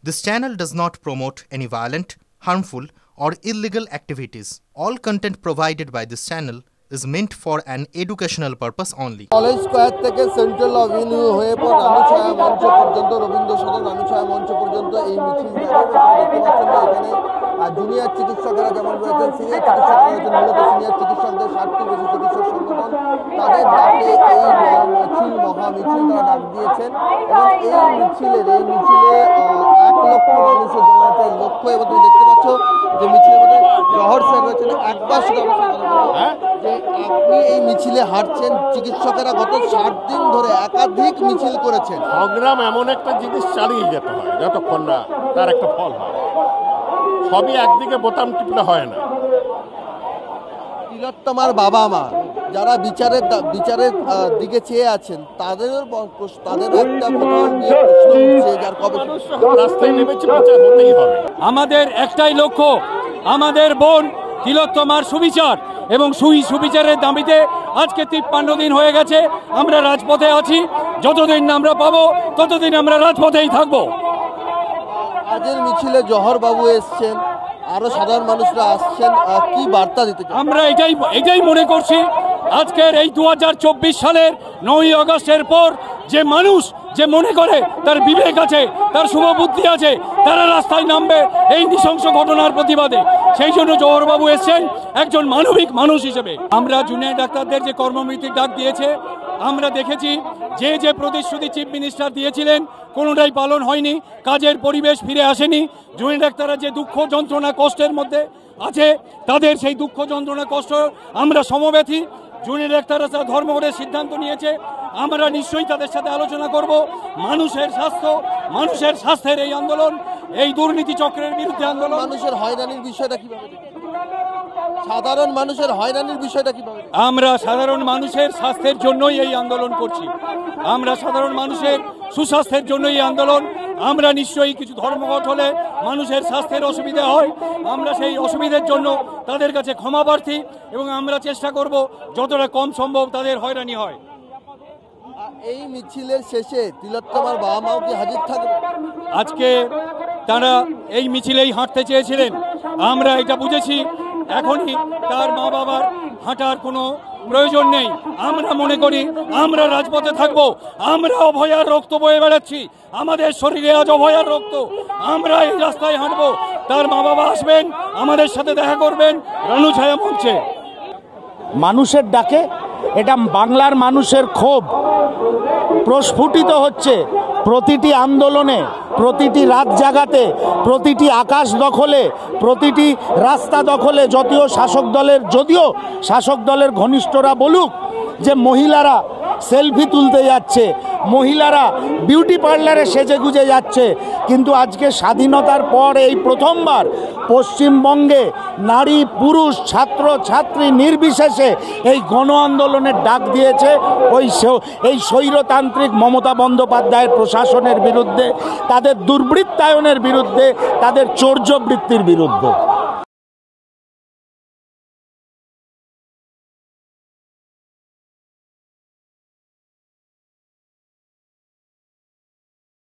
This channel does not promote any violent, harmful, or illegal activities. All content provided by this channel is meant for an educational purpose only. College square থেকে central avenue হয়ে পর রানুছায়া মঞ্চ পর্যন্ত রবীন্দ্র সদন রানুছায়া মঞ্চ পর্যন্ত এই মিছিল দেখতে পাচ্ছেন যে এখানে জুনিয়র চিকিৎসকরা যেমন রয়েছেন সিনিয়র চিকিৎসকরা রয়েছেন মূলত সিনিয়র চিকিৎসকদের 60টি বেশি চিকিৎসক সংগঠন তাদের ডাকে এই মহামিছিল তারা ডাক দিয়েছেন এবং এই মিছিলে 1 লক্ষ মানুষের জমায়েতের লক্ষ্য এবং তুমি দেখতে পাচ্ছ যে মিছিলের মধ্যে জহর স্যার রয়েছেন একবার শুধু যে আপনি এই মিছিলে হাঁটছেন চিকিৎসকেরা গত 60 দিন ধরে একাধিক মিছিল করেছেন। সংগ্রাম এমন একটা জিনিস চালিয়ে যেতে হয় যতক্ষণ না তার একটা ফল হয়, সবই একদিকে বোতাম টিপলে হয় না। তিলোত্তমার বাবা মা যারা বিচারের দিকে চেয়ে আছেন তাদের একটা প্রশ্ন উঠছে যার কবে রাস্তায় নেমেছে বিচার হতেই হবে। আমাদের একটাই লক্ষ্য, আমাদের বোন তিলোত্তমার সুবিচার এবং সুবিচারের দাবিতে আজকে 53 দিন হয়ে গেছে আমরা রাজপথে আছি। যতদিন না আমরা পাবো ততদিন আমরা রাজপথেই থাকবো। আজের মিছিলে জহর বাবু এসছেন, আরো সাধারণ মানুষরা আসছেন, কি বার্তা দিতে চান? আমরা এটাই মনে করছি আজকের এই 2024 সালের 9ই আগস্টের পর যে মানুষ যে মনে করে তার বিবেক আছে, তার শুভবুদ্ধি আছে, তারা রাস্তায় নামবে এই নৃশংস ঘটনার প্রতিবাদে। সেই জন্য জহরবাবু এসছেন একজন মানবিক মানুষ হিসেবে। আমরা জুনিয়র ডাক্তারদের যে কর্মবিরতির ডাক দিয়েছে আমরা দেখেছি যে প্রতিশ্রুতি চিফ মিনিস্টার দিয়েছিলেন কোনোটাই পালন হয়নি, কাজের পরিবেশ ফিরে আসেনি। জুনিয়র ডাক্তাররা যে দুঃখ যন্ত্রণা কষ্টের মধ্যে আছে তাদের সেই দুঃখ যন্ত্রণা কষ্ট আমরা সমব্যথী। জুনিয়র ডাক্তাররা যা ধর্মঘটের সিদ্ধান্ত নিয়েছে আমরা নিশ্চয়ই তাদের সাথে আলোচনা করব। মানুষের স্বাস্থ্যের এই আন্দোলন, এই দুর্নীতি চক্রের বিরুদ্ধে আন্দোলন। মানুষের হয়রানির বিষয়টা কিভাবে সাধারণ মানুষের হয়রানির বিষয়টা কিভাবে? আমরা সাধারণ মানুষের স্বাস্থ্যের জন্যই এই আন্দোলন করছি, আমরা সাধারণ মানুষের সুস্বাস্থ্যের জন্যই এই আন্দোলন। আমরা নিশ্চয়ই কিছু ধর্মঘট হলে মানুষের স্বাস্থ্যের অসুবিধা হয়, আমরা সেই অসুবিধার জন্য তাদের কাছে ক্ষমা প্রার্থী এবং আমরা চেষ্টা করব যতটা কম সম্ভব তাদের হয়রানি হয়। এই মিছিলের শেষে তিলোত্তমার বাবা মাও কি হাজির থাকবে? আজকে তারা এই মিছিলেই হাঁটতে চেয়েছিলেন, আমরা এটা বুঝেছি এখনই তার মা বাবার হাঁটার কোনো প্রয়োজন নেই। আমরা মনে করি আমরা রাজপথে থাকবো, আমরা অভয়ার রক্ত বয়ে বেড়াচ্ছি, আমাদের শরীরে আজ অভয়ার রক্ত, আমরা এই রাস্তায় হাঁটবো। তার মা বাবা আসবেন, আমাদের সাথে দেখা করবেন রানুছায়া মঞ্চে। মানুষের ডাকে এটা বাংলার মানুষের ক্ষোভ প্রস্ফুটিত হচ্ছে প্রতিটি আন্দোলনে, প্রতিটি রাত জাগাতে, প্রতিটি আকাশ দখলে, প্রতিটি রাস্তা দখলে। যদিও শাসক দলের ঘনিষ্ঠরা বলুক যে মহিলারা সেলফি তুলতে যাচ্ছে, মহিলারা বিউটি পার্লারে সেজেগুজে যাচ্ছে, কিন্তু আজকে স্বাধীনতার পর এই প্রথমবার পশ্চিমবঙ্গে নারী পুরুষ ছাত্র ছাত্রী নির্বিশেষে এই গণ আন্দোলনের ডাক দিয়েছে এই স্বৈরতান্ত্রিক মমতা বন্দ্যোপাধ্যায়ের প্রশাসনের বিরুদ্ধে, তাদের দুর্বৃত্তায়নের বিরুদ্ধে, তাদের চৌর্যবৃত্তির বিরুদ্ধে।